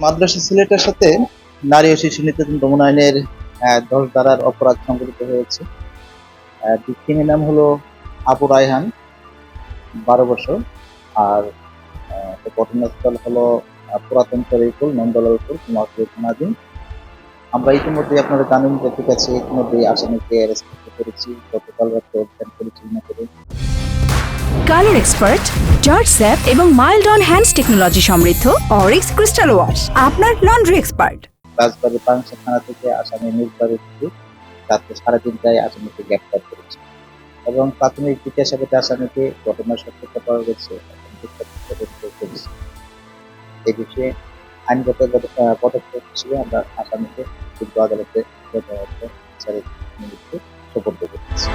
মাদ্রাসা সিলেটের সাথে নারী ও শিশু নির্যাতন দমন আইনের ১০ ধারার অপরাধ সংঘটিত হয়েছে। ভিকটিমের নাম হলো আবু রায়হান, ১২ বছর। আর ঘটনাস্থল হলো পুরাতন শরীফুল নন্দলালপুর কুমারপুর থানাধীন। আমরা ইতিমধ্যে আপনারা জানেন যে ঠিক আছে, ইতিমধ্যে আসামিকে অ্যারেস্ট করেছি গতকাল রাতে অভিযান পরিচালনা করে। কালার এক্সপার্ট, জর্জ স্যাপ এবং মাইল্ড অন হ্যান্ডস টেকনোলজি সমৃদ্ধ অরিক্স ক্রিস্টাল ওয়াশ আপনার লন্ড্রি এক্সপার্ট। রাজবাড়ী পাংশা থানা থেকে আসামি নির্ধারিত রাত্রে 3:30টায় আসামিকে গ্রেপ্তার করেছে এবং প্রাথমিক জিজ্ঞাসাবাদে আসামিকে ঘটনার সত্যতা পাওয়া গেছে এবং তদন্ত করেছে। এই বিষয়ে আইনগত পদক্ষেপ হিসেবে আমরা আসামিকে যোগ্য আদালতে বিচারের নিমিত্তে সোপর্দ করেছি।